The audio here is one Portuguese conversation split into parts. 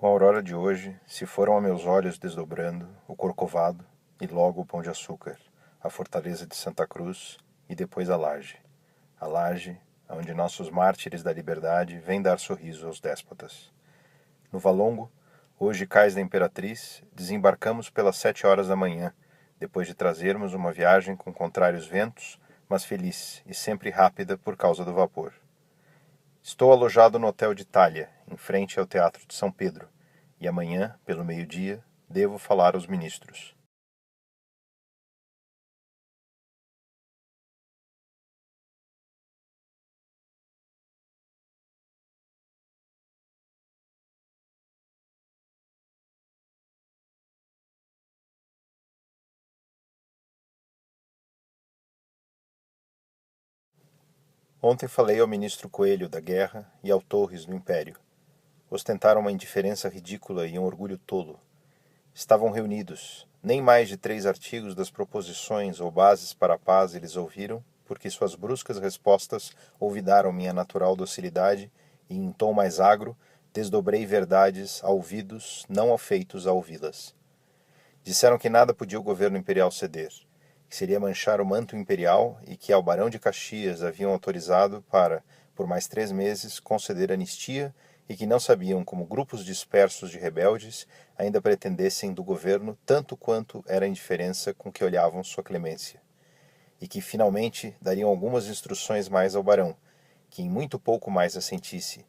Com a aurora de hoje, se foram a meus olhos desdobrando o Corcovado e logo o Pão de Açúcar, a fortaleza de Santa Cruz e depois a Laje, onde nossos mártires da liberdade vêm dar sorriso aos déspotas. No Valongo, hoje cais da Imperatriz, desembarcamos pelas 7 horas da manhã, depois de trazermos uma viagem com contrários ventos, mas feliz e sempre rápida por causa do vapor. Estou alojado no Hotel de Itália, em frente ao Teatro de São Pedro, e amanhã, pelo meio-dia, devo falar aos ministros. Ontem falei ao ministro Coelho da Guerra e ao Torres do Império. Ostentaram uma indiferença ridícula e um orgulho tolo. Estavam reunidos. Nem mais de 3 artigos das proposições ou bases para a paz eles ouviram, porque suas bruscas respostas olvidaram minha natural docilidade e, em tom mais agro, desdobrei verdades a ouvidos, não afeitos a ouvi-las. Disseram que nada podia o governo imperial ceder, que seria manchar o manto imperial e que ao barão de Caxias haviam autorizado para, por mais 3 meses, conceder anistia e que não sabiam como grupos dispersos de rebeldes ainda pretendessem do governo tanto quanto era a indiferença com que olhavam sua clemência. E que, finalmente, dariam algumas instruções mais ao barão, que em muito pouco mais assentisse,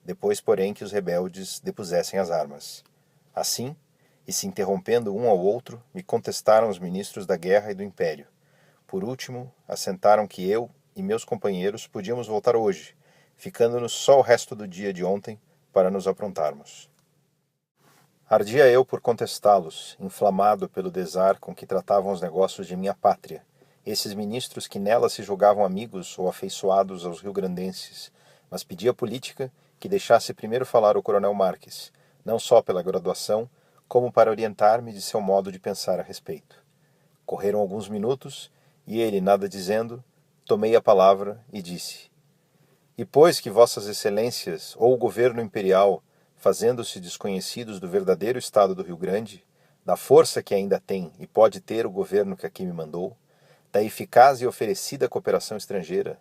depois, porém, que os rebeldes depusessem as armas. Assim, e se interrompendo um ao outro, me contestaram os ministros da guerra e do império. Por último, assentaram que eu e meus companheiros podíamos voltar hoje, ficando-nos só o resto do dia de ontem para nos aprontarmos. Ardia eu por contestá-los, inflamado pelo desar com que tratavam os negócios de minha pátria, esses ministros que nela se julgavam amigos ou afeiçoados aos rio-grandenses, mas pedi à política que deixasse primeiro falar o coronel Marques, não só pela graduação, como para orientar-me de seu modo de pensar a respeito. Correram alguns minutos, e ele, nada dizendo, tomei a palavra e disse: E pois que vossas excelências ou o governo imperial, fazendo-se desconhecidos do verdadeiro estado do Rio Grande, da força que ainda tem e pode ter o governo que aqui me mandou, da eficaz e oferecida cooperação estrangeira,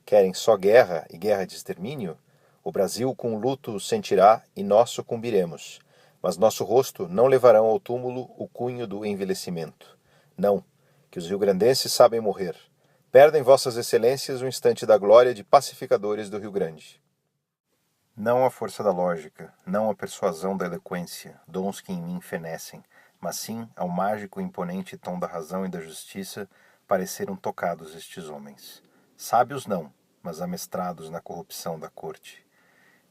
querem só guerra e guerra de extermínio, o Brasil com luto o sentirá e nós sucumbiremos, mas nosso rosto não levarão ao túmulo o cunho do envelhecimento. Não, que os rio-grandenses sabem morrer. Perdem vossas excelências o instante da glória de pacificadores do Rio Grande. Não a força da lógica, não a persuasão da eloquência, dons que em mim fenecem, mas sim ao mágico e imponente tom da razão e da justiça, pareceram tocados estes homens. Sábios não, mas amestrados na corrupção da corte.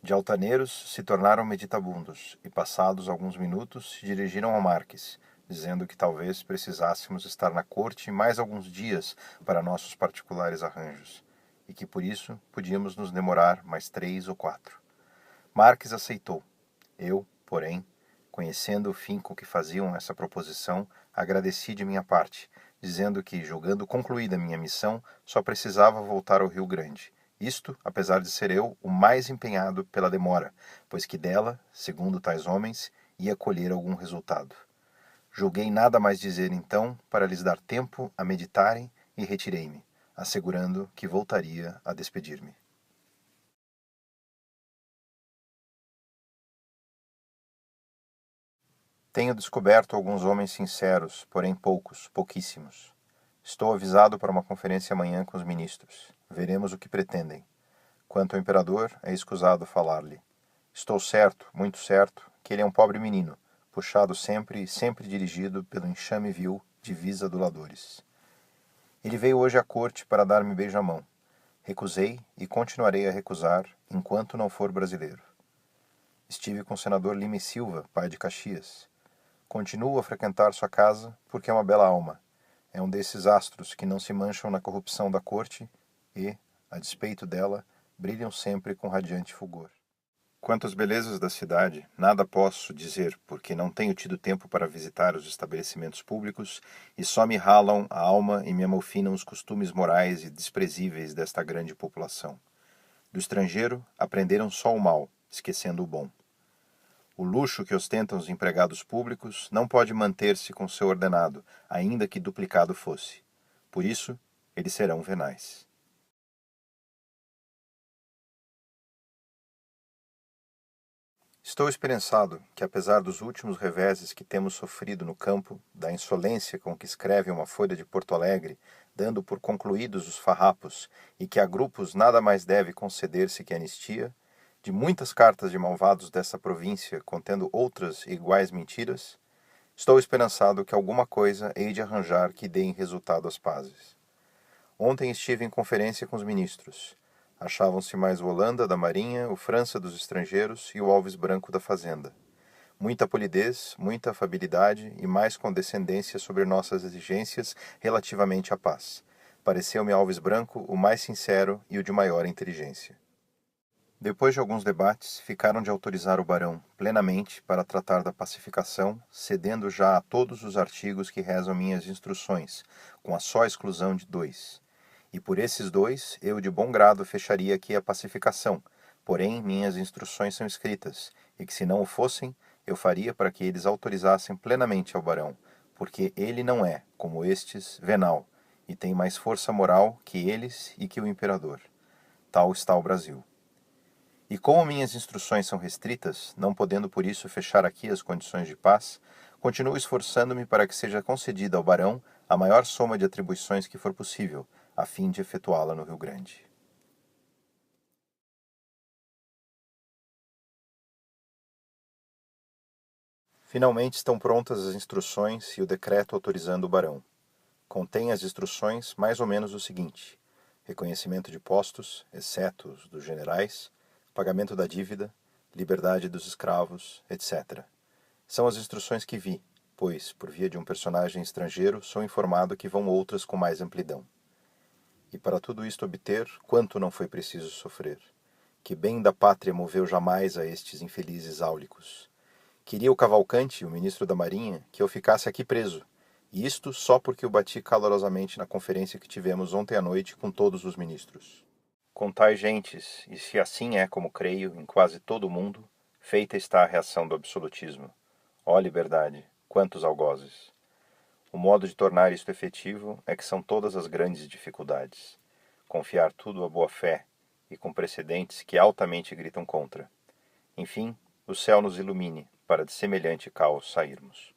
De altaneiros se tornaram meditabundos, e passados alguns minutos se dirigiram ao Marques, dizendo que talvez precisássemos estar na corte mais alguns dias para nossos particulares arranjos, e que por isso podíamos nos demorar mais 3 ou 4. Marques aceitou. Eu, porém, conhecendo o fim com que faziam essa proposição, agradeci de minha parte, dizendo que, julgando concluída minha missão, só precisava voltar ao Rio Grande. Isto, apesar de ser eu o mais empenhado pela demora, pois que dela, segundo tais homens, ia colher algum resultado. Julguei nada mais dizer então, para lhes dar tempo a meditarem, e retirei-me, assegurando que voltaria a despedir-me. Tenho descoberto alguns homens sinceros, porém poucos, pouquíssimos. Estou avisado para uma conferência amanhã com os ministros. Veremos o que pretendem. Quanto ao imperador, é escusado falar-lhe. Estou certo, muito certo, que ele é um pobre menino, puxado sempre e sempre dirigido pelo enxame vil de vis-aduladores. Ele veio hoje à corte para dar-me beijo-à-mão. Recusei e continuarei a recusar enquanto não for brasileiro. Estive com o senador Lima e Silva, pai de Caxias. Continuo a frequentar sua casa porque é uma bela alma. É um desses astros que não se mancham na corrupção da corte e, a despeito dela, brilham sempre com radiante fulgor. Quanto às belezas da cidade, nada posso dizer, porque não tenho tido tempo para visitar os estabelecimentos públicos e só me ralam a alma e me amofinam os costumes morais e desprezíveis desta grande população. Do estrangeiro, aprenderam só o mal, esquecendo o bom. O luxo que ostentam os empregados públicos não pode manter-se com seu ordenado, ainda que duplicado fosse. Por isso, eles serão venais. Estou esperançado que, apesar dos últimos reveses que temos sofrido no campo, da insolência com que escreve uma folha de Porto Alegre, dando por concluídos os farrapos, e que a grupos nada mais deve conceder-se que anistia, de muitas cartas de malvados dessa província contendo outras iguais mentiras, estou esperançado que alguma coisa hei de arranjar que dê em resultado as pazes. Ontem estive em conferência com os ministros. Achavam-se mais o Holanda da Marinha, o França dos Estrangeiros e o Alves Branco da Fazenda. Muita polidez, muita afabilidade e mais condescendência sobre nossas exigências relativamente à paz. Pareceu-me Alves Branco o mais sincero e o de maior inteligência. Depois de alguns debates, ficaram de autorizar o barão, plenamente, para tratar da pacificação, cedendo já a todos os artigos que rezam minhas instruções, com a só exclusão de 2. E por esses 2, eu de bom grado fecharia aqui a pacificação, porém minhas instruções são escritas, e que se não o fossem, eu faria para que eles autorizassem plenamente ao barão, porque ele não é, como estes, venal, e tem mais força moral que eles e que o imperador. Tal está o Brasil. E como minhas instruções são restritas, não podendo por isso fechar aqui as condições de paz, continuo esforçando-me para que seja concedida ao barão a maior soma de atribuições que for possível, a fim de efetuá-la no Rio Grande. Finalmente estão prontas as instruções e o decreto autorizando o barão. Contém as instruções mais ou menos o seguinte: reconhecimento de postos, exceto os dos generais, pagamento da dívida, liberdade dos escravos, etc. São as instruções que vi, pois, por via de um personagem estrangeiro, sou informado que vão outras com mais amplidão. E para tudo isto obter, quanto não foi preciso sofrer? Que bem da pátria moveu jamais a estes infelizes áulicos? Queria o Cavalcante, o ministro da Marinha, que eu ficasse aqui preso, e isto só porque o bati calorosamente na conferência que tivemos ontem à noite com todos os ministros. Com tais gentes, e se assim é como creio, em quase todo o mundo, feita está a reação do absolutismo. Ó liberdade, quantos algozes! O modo de tornar isto efetivo é que são todas as grandes dificuldades. Confiar tudo à boa-fé e com precedentes que altamente gritam contra. Enfim, o céu nos ilumine para de semelhante caos sairmos.